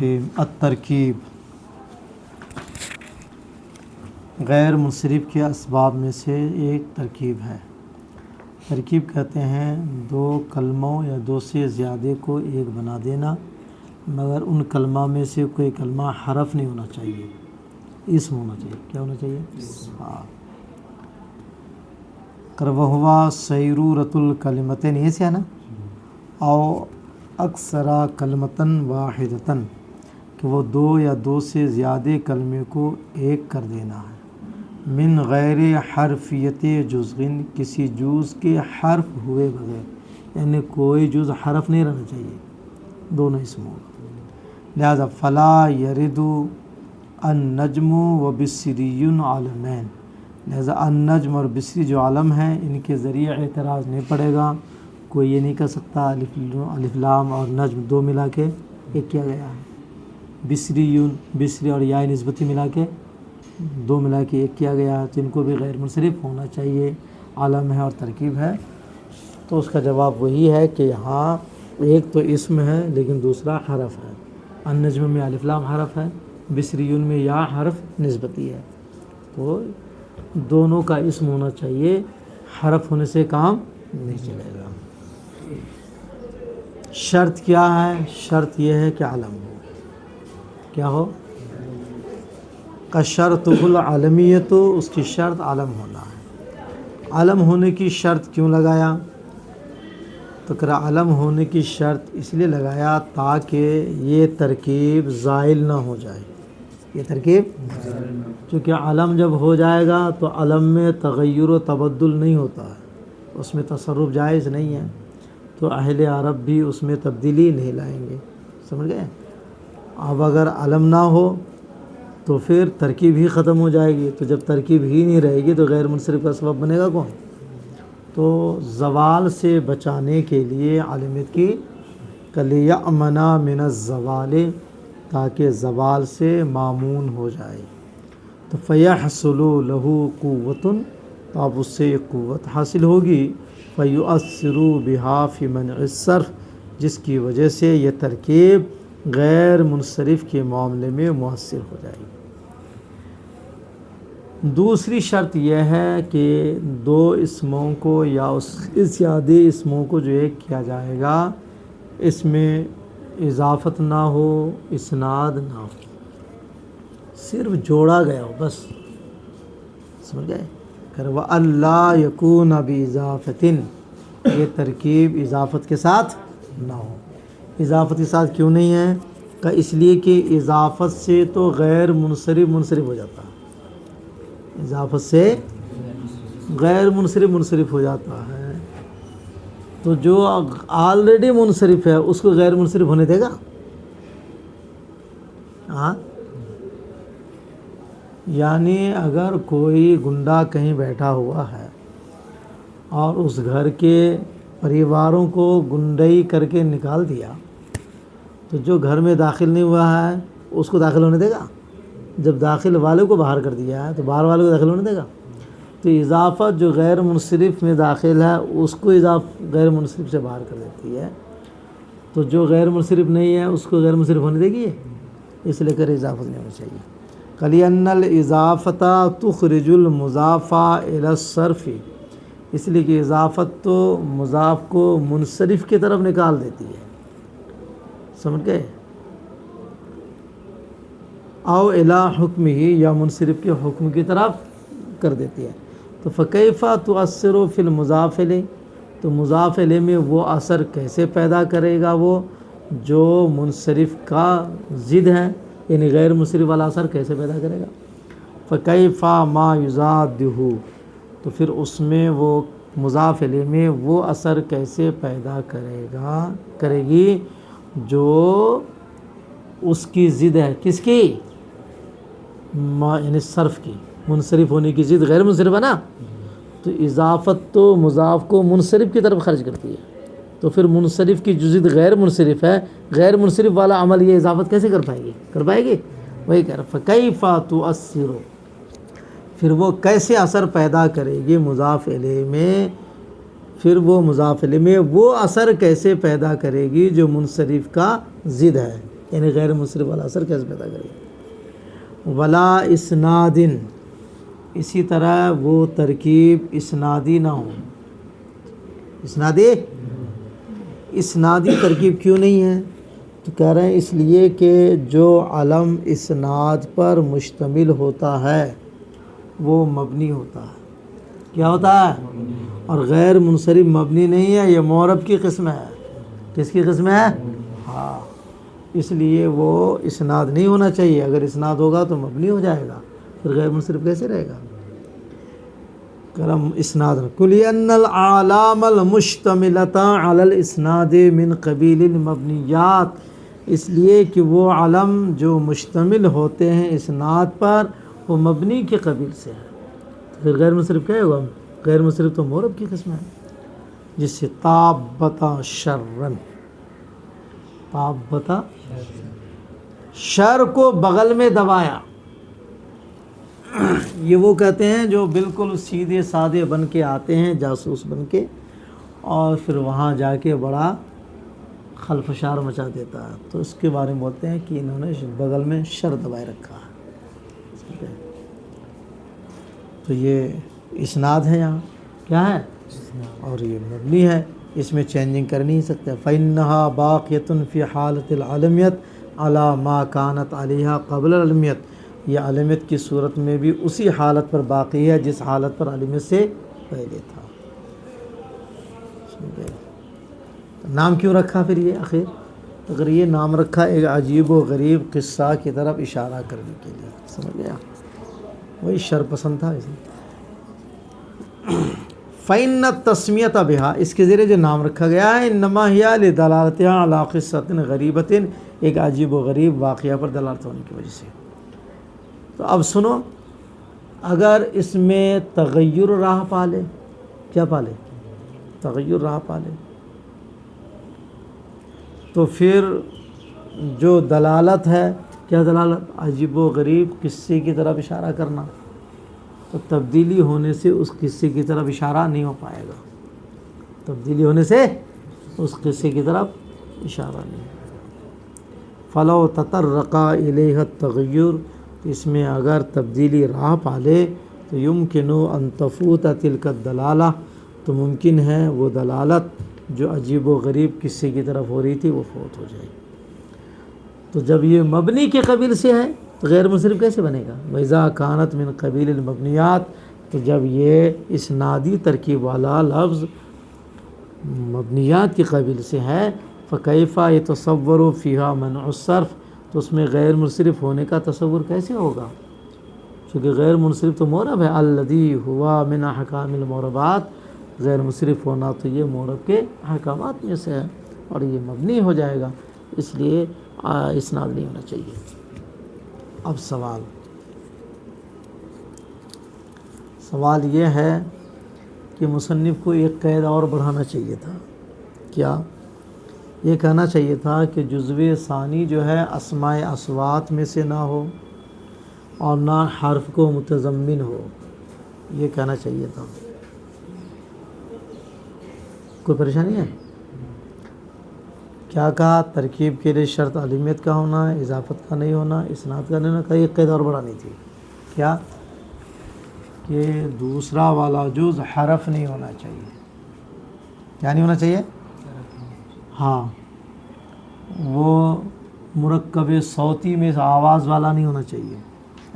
الترکیب غیر منصرف کے اسباب میں سے ایک ترکیب ہے۔ ترکیب کہتے ہیں دو کلموں یا دو سے زیادہ کو ایک بنا دینا، مگر ان کلمہ میں سے کوئی کلمہ حرف نہیں ہونا چاہیے، اسم ہونا چاہیے۔ کیا ہونا چاہیے؟ ہاں۔ وہوا سیرورۃ الکلمتین، یہ سے ہے نا، او اکثرا کلمتن واحدتن، کہ وہ دو یا دو سے زیادہ کلمے کو ایک کر دینا ہے۔ من غیر حرفیت جزء، کسی جز کے حرف ہوئے بغیر، یعنی کوئی جز حرف نہیں رہنا چاہیے، دونوں اسم ہوگا۔ لہذا فلا یرد النجم و بصری عالمین، لہذا النجم اور بصری جو عالم ہیں ان کے ذریعے اعتراض نہیں پڑے گا۔ کوئی یہ نہیں کہہ سکتا الف لام اور نجم دو ملا کے ایک کیا گیا ہے، بصری اور یا نسبتی ملا کے دو ملا کے ایک کیا گیا ہے، تو ان کو بھی غیر منصرف ہونا چاہیے، عالم ہے اور ترکیب ہے۔ تو اس کا جواب وہی ہے کہ یہاں ایک تو اسم ہے لیکن دوسرا حرف ہے۔ النجم میں الف لام حرف ہے، بصریون میں یا حرف نسبتی ہے، تو دونوں کا اسم ہونا چاہیے، حرف ہونے سے کام نہیں چلے گا۔ شرط کیا ہے؟ شرط یہ ہے کہ عالم ہو۔ کیا ہو؟ کشرطہ العالمیت، اس کی شرط عالم ہونا ہے۔ عالم ہونے کی شرط کیوں لگایا؟ تو عالم ہونے کی شرط اس لیے لگایا تاکہ یہ ترکیب زائل نہ ہو جائے۔ یہ ترکیب چونکہ عالم جب ہو جائے گا تو عالم میں تغیر و تبدل نہیں ہوتا ہے، اس میں تصرف جائز نہیں ہے، تو اہل عرب بھی اس میں تبدیلی نہیں لائیں گے۔ سمجھ گئے؟ اب اگر علم نہ ہو تو پھر ترکیب ہی ختم ہو جائے گی، تو جب ترکیب ہی نہیں رہے گی تو غیر منصرف کا سبب بنے گا کون؟ تو زوال سے بچانے کے لیے علمیت کی کَلِيَأْمَنَ مِنَ الزَّوَالِ، تاکہ زوال سے معمون ہو جائے، تو فَيَحْصُلُ لَهُ قُوَّةٌ، تو اب اس سے ایک قوت حاصل ہوگی، فَيُؤَثِّرُ بِهَا فِي مَنْعِ الصَّرْفِ، جس کی وجہ سے یہ ترکیب غیر منصرف کے معاملے میں مؤثر ہو جائے گی۔ دوسری شرط یہ ہے کہ دو اسموں کو یا اس سے زیادہ اسموں کو جو ایک کیا جائے گا، اس میں اضافت نہ ہو، اسناد نہ ہو، صرف جوڑا گیا ہو بس۔ سمجھ گئے؟ وَأَلَّا يَكُونَ بِإِضَافَةٍ، یہ ترکیب اضافت کے ساتھ نہ ہو۔ اضافت کے ساتھ کیوں نہیں ہے؟ کہ اس لیے کہ اضافت سے تو غیر منصرف ہو جاتا ہے، اضافت سے غیر منصرف ہو جاتا ہے، تو جو آلریڈی منصرف ہے اس کو غیر منصرف ہونے دے گا؟ ہاں، یعنی اگر کوئی گنڈا کہیں بیٹھا ہوا ہے اور اس گھر کے پریواروں کو گنڈائی کر کے نکال دیا، تو جو گھر میں داخل نہیں ہوا ہے اس کو داخل ہونے دے گا؟ جب داخل والے کو باہر کر دیا ہے تو باہر والے کو داخل ہونے دے گا؟ تو اضافت جو غیر منصرف میں داخل ہے اس کو غیر منصرف سے باہر کر دیتی ہے، تو جو غیر منصرف نہیں ہے اس کو غیر منصرف ہونے دے گی، اس لیے کر اضافت نہیں ہونی چاہیے۔ قَلِيَنَّ الْإِضَافَةَ تُخْرِجُ الْمُضَافَ إِلَى الصَّرْفِ، اس لیے کہ اضافت تو مضاف کو منصرف کی طرف نکال دیتی ہے۔ سمجھ گئے؟ او الی حکمہ، یا منصرف کے حکم کی طرف کر دیتی ہے۔ تو فکیفہ تؤثر فی المضاف الیہ، تو مضاف الیہ میں وہ اثر کیسے پیدا کرے گا، وہ جو منصرف کا ضد ہے، یعنی غیر منصرف والا اثر کیسے پیدا کرے گا؟ فکیفہ ما یضادہ، تو پھر اس میں وہ مضاف الیہ میں وہ اثر کیسے پیدا کرے گی جو اس کی ضد ہے، کس کی؟ یعنی صرف کی، منصرف ہونے کی ضد غیر منصرف ہے نا، تو اضافت تو مضاف کو منصرف کی طرف خرچ کرتی ہے، تو پھر منصرف کی جو ضد غیر منصرف ہے، غیر منصرف والا عمل یہ اضافت کیسے کر پائے گی؟ وہی کہہ رہا فکیفہ تؤثر، پھر وہ کیسے اثر پیدا کرے گی مضاف الیہ میں، پھر وہ مضاف الیہ میں وہ اثر کیسے پیدا کرے گی جو منصرف کا ضد ہے، یعنی غیر منصرف والا اثر کیسے پیدا کرے گا. ولا اسنادن، اسی طرح وہ ترکیب اسنادی نہ ہو. اسنادی ترکیب کیوں نہیں ہے؟ تو کہہ رہے ہیں اس لیے کہ جو علم اسناد پر مشتمل ہوتا ہے وہ مبنی ہوتا ہے. کیا ہوتا ہے؟ اور غیر منصرف مبنی نہیں ہے، یہ معرب کی قسم ہے. کس کی قسم ہے؟ ہاں، اس لیے وہ اسناد نہیں ہونا چاہیے. اگر اسناد ہوگا تو مبنی ہو جائے گا، پھر غیر منصرف کیسے رہے گا؟ کرم اسناد کلی ان العلام المشتملۃ علی الاسناد من قبیل المبنیات، اس لیے کہ وہ علم جو مشتمل ہوتے ہیں اسناد پر وہ مبنی کے قبیل سے ہے. تو پھر غیر منصرف کیا ہوگا؟ غیر منصرف تو معرب کی قسم ہے. جس سے تابتا شرن، تابتا شر کو بغل میں دبایا. یہ وہ کہتے ہیں جو بالکل سیدھے سادے بن کے آتے ہیں جاسوس بن کے، اور پھر وہاں جا کے بڑا خلفشار مچا دیتا ہے. تو اس کے بارے میں بولتے ہیں کہ انہوں نے بغل میں شر دبائے رکھا ہے. تو یہ اسناد ہے، یہاں کیا ہے؟ اور یہ مبنی ہے، اس میں چینجنگ کر نہیں سکتے. فَإِنَّهَا بَاقِيَةٌ فِي حَالَةِ الْعَلَمِيَّةِ عَلَى مَا كَانَتْ عَلَيْهَا قَبْلَ الْعَلَمِيَّةِ. یہ علمیت کی صورت میں بھی اسی حالت پر باقی ہے جس حالت پر علمیت سے پہلے تھا. نام کیوں رکھا پھر یہ آخر؟ اگر یہ نام رکھا ایک عجیب و غریب قصہ کی طرف اشارہ کرنے کے لیے. سمجھ گیا؟ وہی شر پسند تھا اسے. فَإِنَّ التَّسْمِيَةَ بِهَا، اس کے ذریعے جو نام رکھا گیا ہے، انما ہی لدلالتها علی قصۃ غریبۃ، ایک عجیب و غریب واقعہ پر دلالت ہونے کی وجہ سے. تو اب سنو، اگر اس میں تغیر راہ پالے، کیا پالے؟ تغیر راہ پالے، تو پھر جو دلالت ہے، کیا دلالت؟ عجیب و غریب قصے کی طرف اشارہ کرنا. تو تبدیلی ہونے سے اس قصے کی طرف اشارہ نہیں ہو پائے گا. تبدیلی ہونے سے اس قصے کی طرف اشارہ نہیں. فلو تطرقا الیہ التغیر، اس میں اگر تبدیلی راہ پالے تو یمکن ان تفوت تلک الدلالہ، تو ممکن ہے وہ دلالت جو عجیب و غریب قصے کی طرف ہو رہی تھی وہ فوت ہو جائے. تو جب یہ مبنی کے قبیل سے ہے تو غیر منصرف کیسے بنے گا؟ وَإِذَا كَانَتْ مِنْ قَبِيلِ الْمَبْنِيَاتِ، تو جب یہ اسنادی ترکیب والا لفظ مبنیات کے قبیل سے ہے، فَكَيْفَ يَتَصَوَّرُ فِيهَا مَنْعُ الصَّرْفِ، تو اس میں غیر منصرف ہونے کا تصور کیسے ہوگا؟ چونکہ غیر منصرف تو معرب ہے. الَّذِي هُوَ مِنْ أَحْكَامِ الْمُعْرَبَاتِ، غیر منصرف ہونا تو یہ معرب کے احکامات میں سے ہے، اور یہ مبنی ہو جائے گا، اس لیے اسناد نہیں ہونا چاہیے. اب سوال یہ ہے کہ مصنف کو ایک قید اور بڑھانا چاہیے تھا. کیا؟ یہ کہنا چاہیے تھا کہ جزو ثانی جو ہے اسماء اصوات میں سے نہ ہو اور نہ حرف کو متضمن ہو. یہ کہنا چاہیے تھا. کوئی پریشانی ہے؟ کیا کہا؟ ترکیب کے لیے شرط علمیت کا ہونا ہے، اضافت کا نہیں ہونا، اسناد کا نہیں ہونا. ایک قید اور بڑھانی تھی. کیا؟ کہ دوسرا والا جز حرف نہیں ہونا چاہیے. کیا نہیں ہونا چاہیے؟ ہاں، وہ مرکب صوتی میں آواز والا نہیں ہونا چاہیے.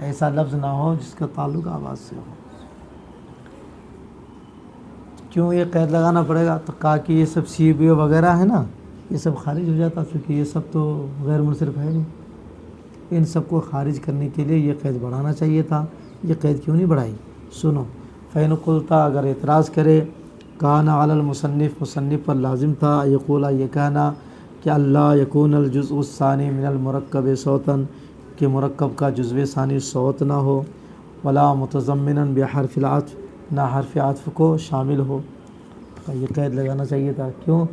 ایسا لفظ نہ ہو جس کا تعلق آواز سے ہو. کیوں یہ قید لگانا پڑے گا؟ تو کہا کہ یہ سب سی بی وغیرہ ہے نا، یہ سب خارج ہو جاتا، چونکہ یہ سب تو غیر منصرف ہے نہیں. ان سب کو خارج کرنے کے لیے یہ قید بڑھانا چاہیے تھا. یہ قید کیوں نہیں بڑھائی؟ سنو، فَإِنْ قُلْتَ، اگر اعتراض کرے، کان علی المصنف، مصنف پر لازم تھا، یقولا، یہ کہنا کہ اللہ یکون الجزء الثانی من المرکب صوتاً، کہ مرکب کا جزو ثانی صوت نہ ہو، ولا متضمنا بحرف العطف، نہ حرف عطف کو شامل ہو. یہ قید لگانا چاہیے تھا. کیوں؟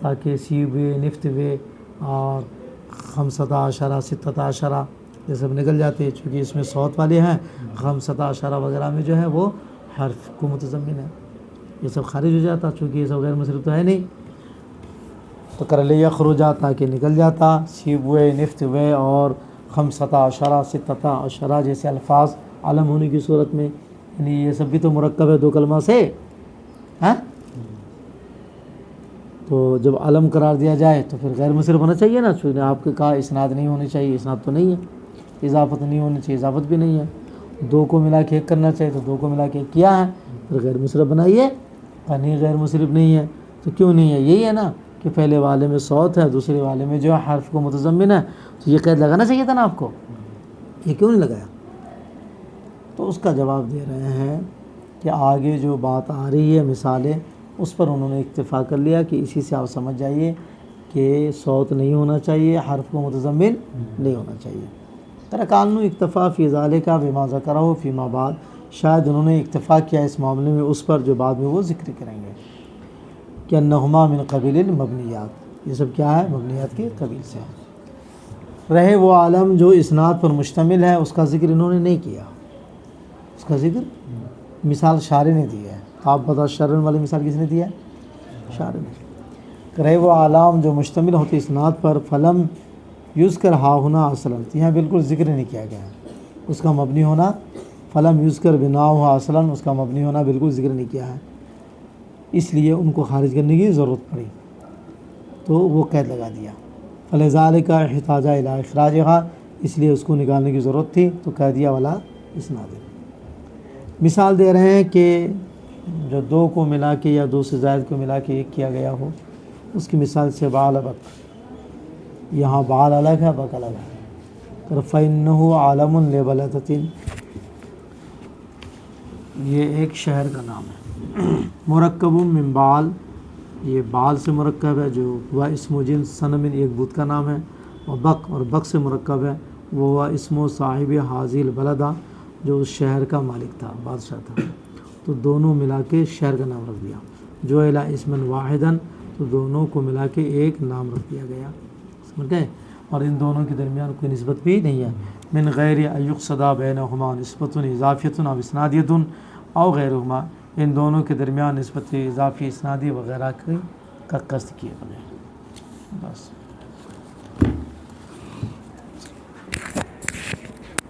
تاکہ سی وے، نفت وے اور 15 16 یہ سب نکل جاتے ہیں، چونکہ اس میں صوت والے ہیں. 15 وغیرہ میں جو ہے وہ حرف کو متضمن ہے، یہ سب خارج ہو جاتا، چونکہ یہ سب غیر منصرف تو ہے نہیں. تو کر لے یخرجا تاکہ نکل جاتا، سیبوے نفت وے اور خمسطہ عشرہ ستۃ عشرہ جیسے الفاظ علم ہونے کی صورت میں، یعنی یہ سب بھی تو مرکب ہے 2 کلمہ سے، ہاں تو جب علم قرار دیا جائے تو پھر غیر منصرف ہونا چاہیے نا، چونکہ آپ کے کہا اسناد نہیں ہونی چاہیے، اسناد تو نہیں ہے، اضافت نہیں ہونی چاہیے، اضافت بھی نہیں ہے، 2 کو ملا کے 1 کرنا چاہیے تو 2 کو ملا کے 1 کیا ہے، پھر غیر منصرف بنائیے، نہیں غیر منصرف نہیں ہے تو کیوں نہیں ہے، یہی ہے نا کہ پہلے والے میں صوت ہے، دوسرے والے میں جو ہے حرف کو متضمن ہے، تو یہ قید لگانا چاہیے تھا نا آپ کو، یہ کیوں نہیں لگایا؟ تو اس کا جواب دے رہے ہیں کہ آگے جو بات آ رہی ہے مثالیں، اس پر انہوں نے اکتفا کر لیا کہ اسی سے آپ سمجھ جائیے کہ صوت نہیں ہونا چاہیے، حرف کو متضمن نہیں ہونا چاہیے۔ ترکانو اکتفا فی ذالک بما ذکرہ فیما بعد، شاید انہوں نے اکتفا کیا اس معاملے میں اس پر جو بعد میں وہ ذکر کریں گے کہ انہما من قبیل المبنیات، یہ سب کیا ہے، مبنیات کے قبیل سے رہے۔ وہ عالم جو اسناد پر مشتمل ہے اس کا ذکر انہوں نے نہیں کیا، اس کا ذکر مثال شارح نے دی ہے، آپ بتا شرن والی مثال کس نے دی ہے، شارح نے۔ رہے وہ عالم جو مشتمل ہوتی اسناد پر، فلم یذکر ہا ہونا اصلا، یہاں بالکل ذکر نہیں کیا گیا ہے اس کا مبنی ہونا، فلم یذکر بنا ہوا اصلا، اس کا مبنی ہونا بالکل ذکر نہیں کیا ہے، اس لیے ان کو خارج کرنے کی ضرورت پڑی تو وہ قید لگا دیا، فلذالک احتاج الی اخراجھا، اس لیے اس کو نکالنے کی ضرورت تھی تو قیدیہ والا اسناد۔ مثال دے رہے ہیں کہ جو 2 کو ملا کے یا 2 سے زائد کو ملا کے 1 کیا گیا ہو، اس کی مثال سے بعل بک، یہاں بعل الگ ہے بک الگ ہے، فإنہ عالم لبلدۃ، یہ ایک شہر کا نام ہے، مرکب من بال، یہ بال سے مرکب ہے جو وہ اسم و جنس، صنم ایک بت کا نام ہے، اور بک سے مرکب ہے وہ اسم و صاحب حاضل البلدہ، جو اس شہر کا مالک تھا، بادشاہ تھا، تو دونوں ملا کے شہر کا نام رکھ دیا، جو الا اسما واحدا، تو دونوں کو ملا کے ایک نام رکھ دیا گیا، سمجھ گئے، اور ان دونوں کے درمیان کوئی نسبت بھی نہیں ہے، من غیر ان یقصد بینہما نسبۃ اضافیۃ او اسنادیۃ او غیرہما، ان دونوں کے درمیان نسبت اضافی اسنادی وغیرہ کا قصد کیے بغیر، بس۔